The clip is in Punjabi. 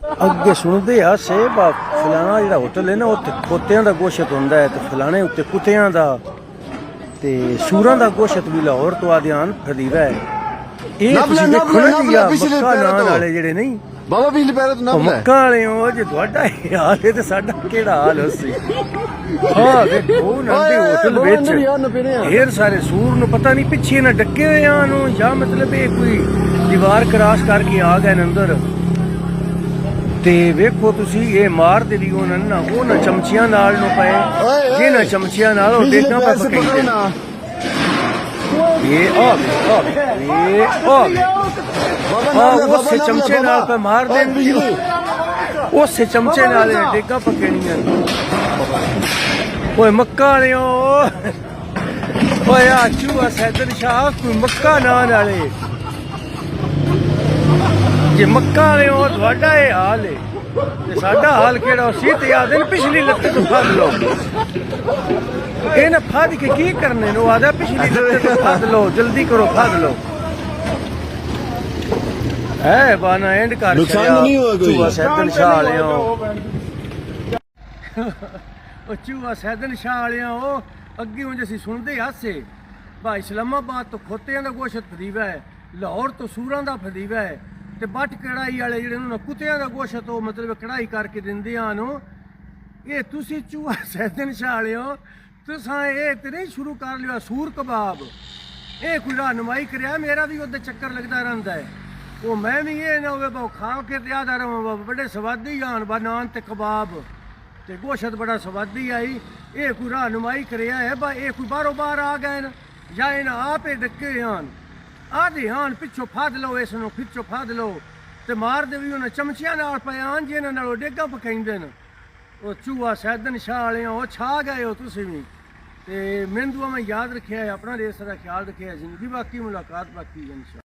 ਅੱਗੇ ਸੁਣਦੇ ਆ ਸੇਬਾ ਫਲਾਣਾ ਜਿਹੜਾ ਹੋਟਲ ਹੈ ਨਾ ਉੱਥੇ ਖੋਤਿਆਂ ਦਾ ਗੋਸ਼ਤ ਹੁੰਦਾ ਹੈ ਤੇ ਫਲਾਣੇ ਉੱਤੇ ਕੁੱਤਿਆਂ ਦਾ ਤੇ ਸੂਰਾਂ ਦਾ ਗੋਸ਼ਤ ਵੀ ਲਾਹੌਰ ਤੋਂ ਆਦਿਆਨ ਖਰੀਦਾ ਹੈ। ਇਹ ਤੁਸੀਂ ਦੇਖੋ ਨਾ ਜੀ ਆ ਮੱਕਾ ਨਾਂ ਵਾਲੇ ਜਿਹੜੇ ਨਹੀਂ ਬਾਬਾ ਪਿਛਲੇ ਪੈਰੇ ਤੋਂ ਨੱਪ ਲੈ ਮੱਕਾ ਵਾਲੇ ਹੋ ਜੇ ਤੁਹਾਡਾ ਇਹ ਹਾਲ ਹੈ ਤੇ ਸਾਡਾ ਕਿਹੜਾ ਹਾਲ ਹੋਸੀ। ਹਾਂ ਦੇਖੋ ਨਾ ਦੇ ਹੋਟਲ ਵਿੱਚ ਢੇਰ ਸਾਰੇ ਸੂਰ ਨੂੰ ਪਤਾ ਨਹੀਂ ਪਿੱਛੇ ਨਾ ਡੱਕੇ ਹੋਏ ਆ ਨੂੰ ਜਾਂ ਮਤਲਬ ਇਹ ਕੋਈ ਦੀਵਾਰ ਕਰਾਸ ਕਰਕੇ ਆ ਗਏ ਨੇ ਅੰਦਰ। ਤੇ ਵੇਖੋ ਤੁਸੀਂ ਇਹ ਮਾਰਦੇ ਵੀ ਉਹਨਾਂ ਚਮਚੀਆਂ ਨਾਲ ਨੂੰ ਪਏ ਜਿਹਨਾਂ ਚਮਚੀਆਂ ਨਾਲ ਉਹ ਡੇਕਾਂ ਪਾ ਪਕਾਈਦੇ ਉਸੇ ਚਮਚੇ ਨਾਲ ਪੇ ਮਾਰ ਦੇਣ ਉਸੇ ਚਮਚੇ ਨਾਲ ਡੇਕਾਂ ਪਕੜਨੀਆਂ। ਓਏ ਮੱਕਾ ਵਾਲਿਓ ਓਏ ਆ ਚੂਹਾ ਸੈਦਨ ਸ਼ਾਹ ਕੋਈ ਮੱਕਾ ਨਾਂ ਵਾਲੇ ਜੇ ਮੱਕਾ ਵਾਲੇ ਹੋ ਤੁਹਾਡਾ ਇਹ ਹਾਲ ਹੈ ਤੇ ਸਾਡਾ ਹਾਲ ਕਿਹੜਾ ਸੀ ਤੇ ਆ ਦਿਨ ਪਿਛਲੀ ਲੱਤੇ ਤੋਂ ਫੜ ਲਓ ਇਹ ਨਾ ਫੜ ਕੇ ਕੀ ਕਰਨੇ ਨੂੰ ਆਦਾ ਪਿਛਲੀ ਲੱਤੇ ਤੋਂ ਫੜ ਲਓ ਜਲਦੀ ਕਰੋ ਫੜ ਲਓ ਹੈ ਬਾਨਾ ਐਂਡ ਕਰ ਨੁਕਸਾਨ ਨਹੀਂ ਹੋਇਆ ਕੋਈ ਚੂਹਾ ਸੈਦਨ ਸ਼ਾਹ ਵਾਲਿਓ ਉਹ ਚੂਹਾ ਸੈਦਨ ਸ਼ਾਹ ਵਾਲਿਓ ਅੱਗੇ ਉਂਝ ਅਸੀਂ ਸੁਣਦੇ ਹਾਸੇ ਭਾਈ ਇਸਲਾਮਾਬਾਦ ਤੋਂ ਖੋਤਿਆਂ ਦਾ ਗੋਸ਼ਤ ਫਦੀਵਾ ਹੈ ਲਾਹੌਰ ਤੋਂ ਸੂਰਾਂ ਦਾ ਫਦੀਵਾ ਹੈ ਤੇ ਬੱਟ ਕੜਾਈ ਵਾਲੇ ਜਿਹੜੇ ਉਹਨਾਂ ਕੁੱਤਿਆਂ ਦਾ ਗੋਸ਼ਤ ਉਹ ਮਤਲਬ ਕੜਾਈ ਕਰਕੇ ਦਿੰਦੇ ਆ ਨੂੰ ਇਹ ਤੁਸੀਂ ਚੂਹਾ ਸੈਦਨ ਸ਼ਾਹ ਵਾਲਿਓ ਤੁਸਾਂ ਇਹ ਤੇ ਨਹੀਂ ਸ਼ੁਰੂ ਕਰ ਲਿਆ ਸੂਰ ਕਬਾਬ ਇਹ ਕੋਈ ਰਹਿਨੁਮਾਈ ਕਰਿਆ ਮੇਰਾ ਵੀ ਉਹਦੇ ਚੱਕਰ ਲੱਗਦਾ ਰਹਿੰਦਾ ਹੈ ਉਹ ਮੈਂ ਵੀ ਇਹ ਨਾ ਹੋਵੇ ਬਹੁ ਖਾ ਕੇ ਤੇ ਆਦਾ ਰਵਾਂ ਬੜੇ ਸਵਾਦੀ ਆਣ ਬਾ ਨਾਨ ਤੇ ਕਬਾਬ ਤੇ ਗੋਸ਼ਤ ਬੜਾ ਸਵਾਦੀ ਆਈ ਇਹ ਕੋਈ ਰਹਿਨੁਮਾਈ ਕਰਿਆ ਹੈ ਬਾ ਇਹ ਕੋਈ ਬਾਹਰੋਂ ਬਾਹਰ ਆ ਗਏ ਨਾ ਜਾਂ ਇਹਨਾਂ ਆਪੇ ਡੱਕੇ ਆਣ ਆਦੇ ਆਣ ਪਿੱਛੋਂ ਫੜ ਲਓ ਇਸ ਨੂੰ ਪਿੱਛੋਂ ਫੜ ਲਓ ਤੇ ਮਾਰਦੇ ਵੀ ਉਹਨਾਂ ਚਮਚਿਆਂ ਨਾਲ ਪਿਆਨ ਜਿਹਨਾਂ ਨਾਲ ਉਹ ਡੇਗਾ ਪਕਾਈਂਦੇ ਨੇ ਉਹ ਚੂਹਾ ਸੈਦਨ ਸ਼ਾਹ ਵਾਲੇ ਉਹ ਛਾ ਗਏ ਹੋ ਤੁਸੀਂ ਵੀ ਤੇ ਮੈਨੂੰ ਮੈਂ ਯਾਦ ਰੱਖਿਆ ਆਪਣਾ ਰੇਸ ਦਾ ਖਿਆਲ ਰੱਖਿਆ ਜ਼ਿੰਦਗੀ ਬਾਕੀ ਮੁਲਾਕਾਤ ਬਾਕੀ ਇਨਸ਼ਾ